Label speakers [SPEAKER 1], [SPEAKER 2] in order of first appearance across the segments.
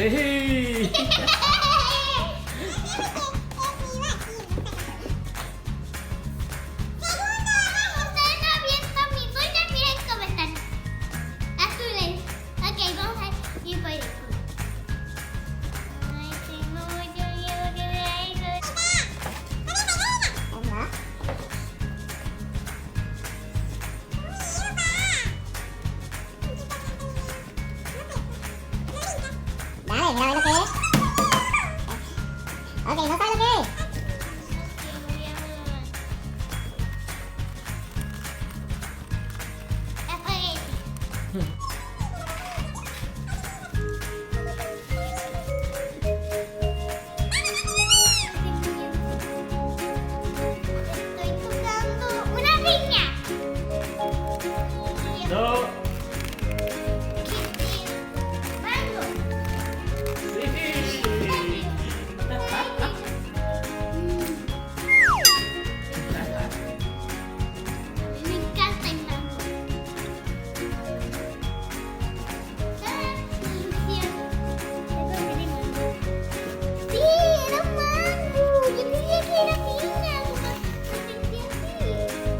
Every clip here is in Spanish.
[SPEAKER 1] Sí.
[SPEAKER 2] Dale, mira a ver lo que es. Ok, no sabes lo que es.
[SPEAKER 3] Estoy tocando una piña.
[SPEAKER 1] No.
[SPEAKER 3] Mango.
[SPEAKER 1] Sí.
[SPEAKER 3] Me encanta el mango. Sí, era un mango. Yo creía que era piña. Lo sentí así.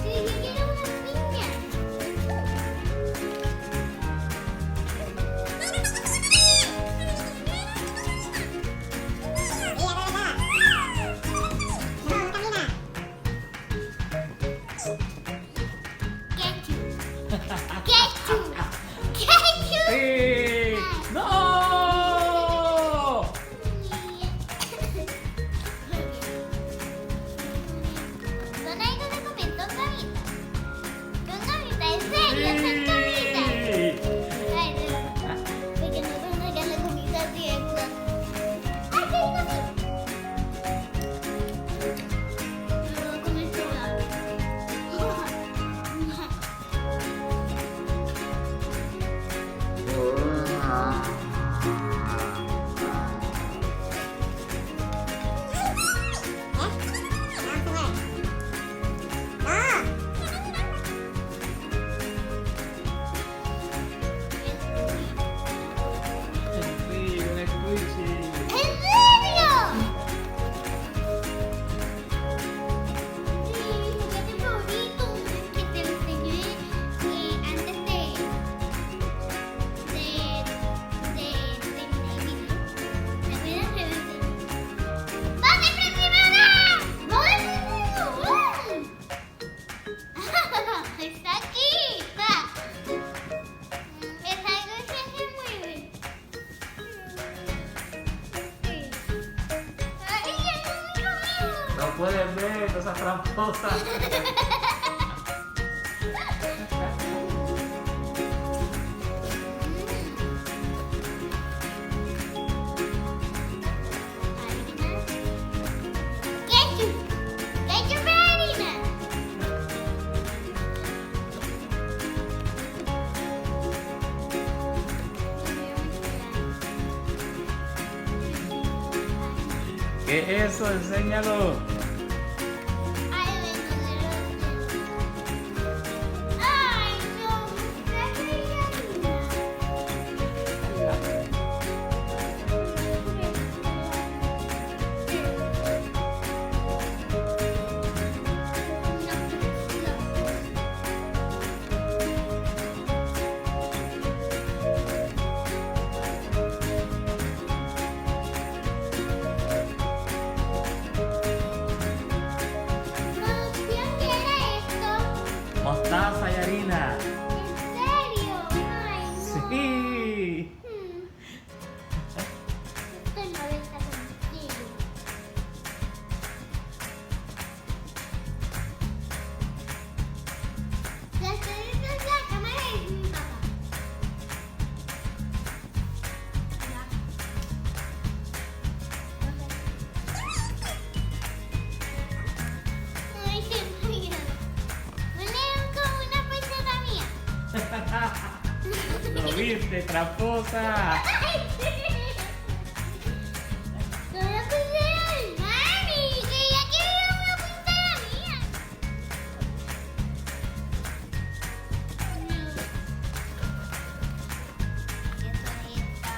[SPEAKER 3] Creía que era una piña. Ketchup. Ketchup. Ketchup.
[SPEAKER 1] Sí. No.
[SPEAKER 3] ¿Dónde hay donde comer? ¿Dos gavitas? ¿Dos gavitas? ¿En serio? ¿Son gavitas?
[SPEAKER 1] Sí.
[SPEAKER 3] Ay, no. Porque no van a ganar comida siempre. ¡Ay, qué lindo así! Me voy a comer
[SPEAKER 1] Sí, un squishy.
[SPEAKER 3] ¿En serio? Sí, mi juguete favorito que te lo enseñé antes de terminar el video. ¿Te acuerdas que lo enseñé? ¡Vamos, impresionada! ¡Vamos! Está aquí, está. Es algo que se mueve. ¡Ay, es un conmigo!
[SPEAKER 1] No puedes ver, no seas tramposa.
[SPEAKER 3] Ketchup. Ketchup de harina.
[SPEAKER 1] ¿Qué es eso? Enséñalo.
[SPEAKER 3] Ay, ay, no, está ¿Producción qué era esto?
[SPEAKER 1] Mostaza y harina.
[SPEAKER 3] ¿En serio? Ay, no.
[SPEAKER 1] Sí.
[SPEAKER 3] Esto no está contigo. La estrella es la cámara de mi papá. Ay, qué miedo. Huele como una pechera mía.
[SPEAKER 1] Lo viste, tramposa.
[SPEAKER 3] Con la pulsera de mami, que ya quiero una pulsera mía. No. Eso está.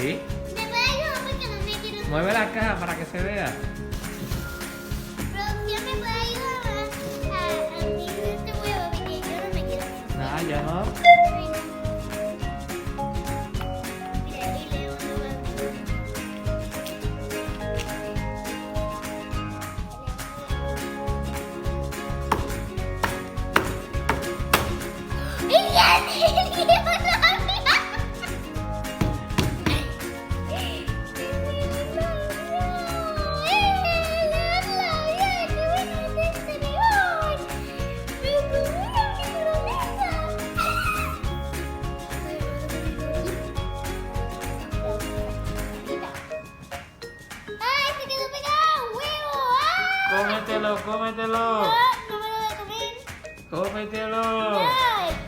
[SPEAKER 1] Sí.
[SPEAKER 3] ¿Me puede ayudar porque no me quiero...
[SPEAKER 1] Mueve la caja para que se vea.
[SPEAKER 3] Producción, ¿me puede ayudar a abrir este huevo? Porque yo no me quiero...
[SPEAKER 1] Ah, ya no.
[SPEAKER 3] Mira, ahí leo un huevo. ¡Ay, se quedó pegado! ¡Huevo! ¡Ah!
[SPEAKER 1] Cómetelo, cómetelo.
[SPEAKER 3] ¡Ah! No me lo voy a comer.
[SPEAKER 1] Cómetelo.
[SPEAKER 3] ¡Ay!